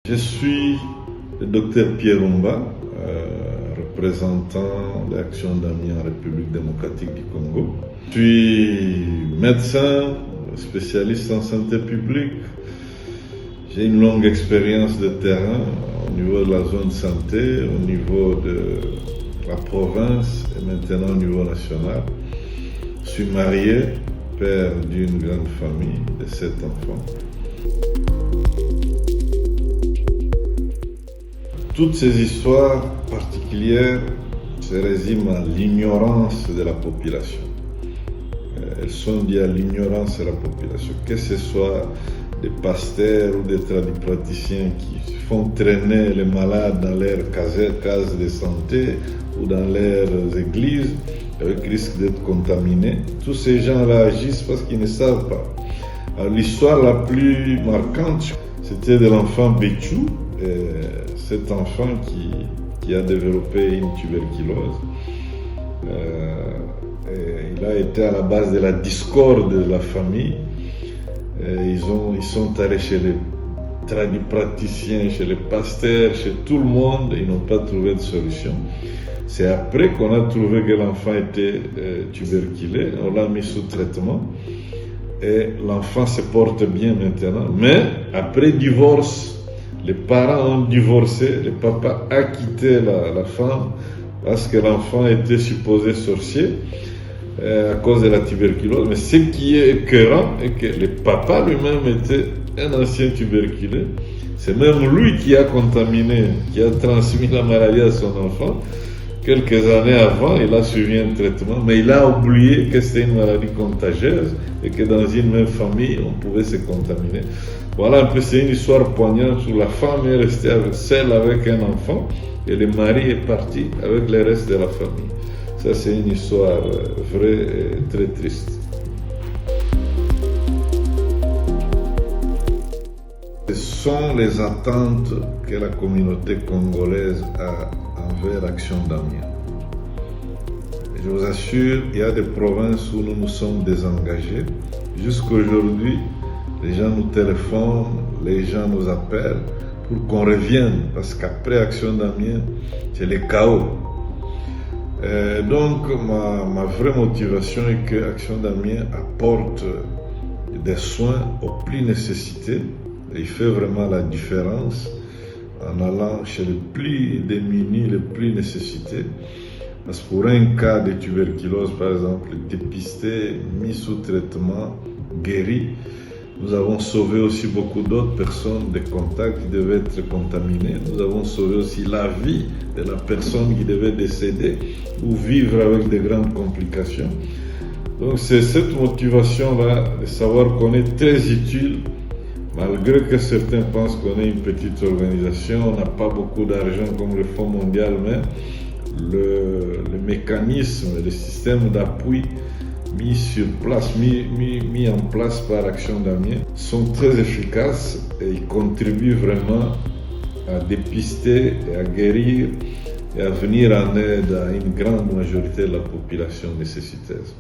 Je suis le docteur Pierre Rumba, représentant de l'Action d'Amiens en République démocratique du Congo. Je suis médecin, spécialiste en santé publique. J'ai une longue expérience de terrain au niveau de la zone santé, au niveau de la province et maintenant au niveau national. Je suis marié, père d'une grande famille de 7 enfants. Toutes ces histoires particulières se résument à l'ignorance de la population. Elles sont liées à l'ignorance de la population, que ce soit des pasteurs ou des tradipraticiens qui font traîner les malades dans leurs cases de santé ou dans leurs églises avec risque d'être contaminés. Tous ces gens-là agissent parce qu'ils ne savent pas. Alors, l'histoire la plus marquante, c'était de l'enfant Béchou, cet enfant qui a développé une tuberculose. Il a été à la base de la discorde de la famille. Ils sont allés chez les tradipraticiens, chez les pasteurs, chez tout le monde, ils n'ont pas trouvé de solution. C'est après qu'on a trouvé que l'enfant était tuberculeux, on l'a mis sous traitement et l'enfant se porte bien maintenant. Mais après divorce, les parents ont divorcé, le papa a quitté la femme parce que l'enfant était supposé sorcier à cause de la tuberculose. Mais ce qui est écœurant est que le papa lui-même était un ancien tuberculeux. C'est même lui qui a contaminé, qui a transmis la maladie à son enfant. Quelques années avant, il a suivi un traitement, mais il a oublié que c'était une maladie contagieuse et que dans une même famille, on pouvait se contaminer. Voilà un peu, c'est une histoire poignante où la femme est restée seule avec un enfant et le mari est parti avec le reste de la famille. Ça, c'est une histoire vraie et très triste. Ce sont les attentes que la communauté congolaise a envers l'Action d'Amiens. Je vous assure, il y a des provinces où nous nous sommes désengagés. Jusqu'aujourd'hui, les gens nous téléphonent, les gens nous appellent pour qu'on revienne, parce qu'après Action d'Amiens, c'est le chaos. Donc, ma vraie motivation est que Action d'Amiens apporte des soins aux plus nécessités. Et il fait vraiment la différence en allant chez les plus démunis, les plus nécessités. Parce que pour un cas de tuberculose, par exemple, dépisté, mis sous traitement, guéri, nous avons sauvé aussi beaucoup d'autres personnes de contact qui devaient être contaminées. Nous avons sauvé aussi la vie de la personne qui devait décéder ou vivre avec de grandes complications. Donc c'est cette motivation-là de savoir qu'on est très utile, malgré que certains pensent qu'on est une petite organisation, on n'a pas beaucoup d'argent comme le Fonds mondial, mais le mécanisme, le système d'appui mis en place par Action d'Amiens sont très efficaces et ils contribuent vraiment à dépister et à guérir et à venir en aide à une grande majorité de la population nécessiteuse.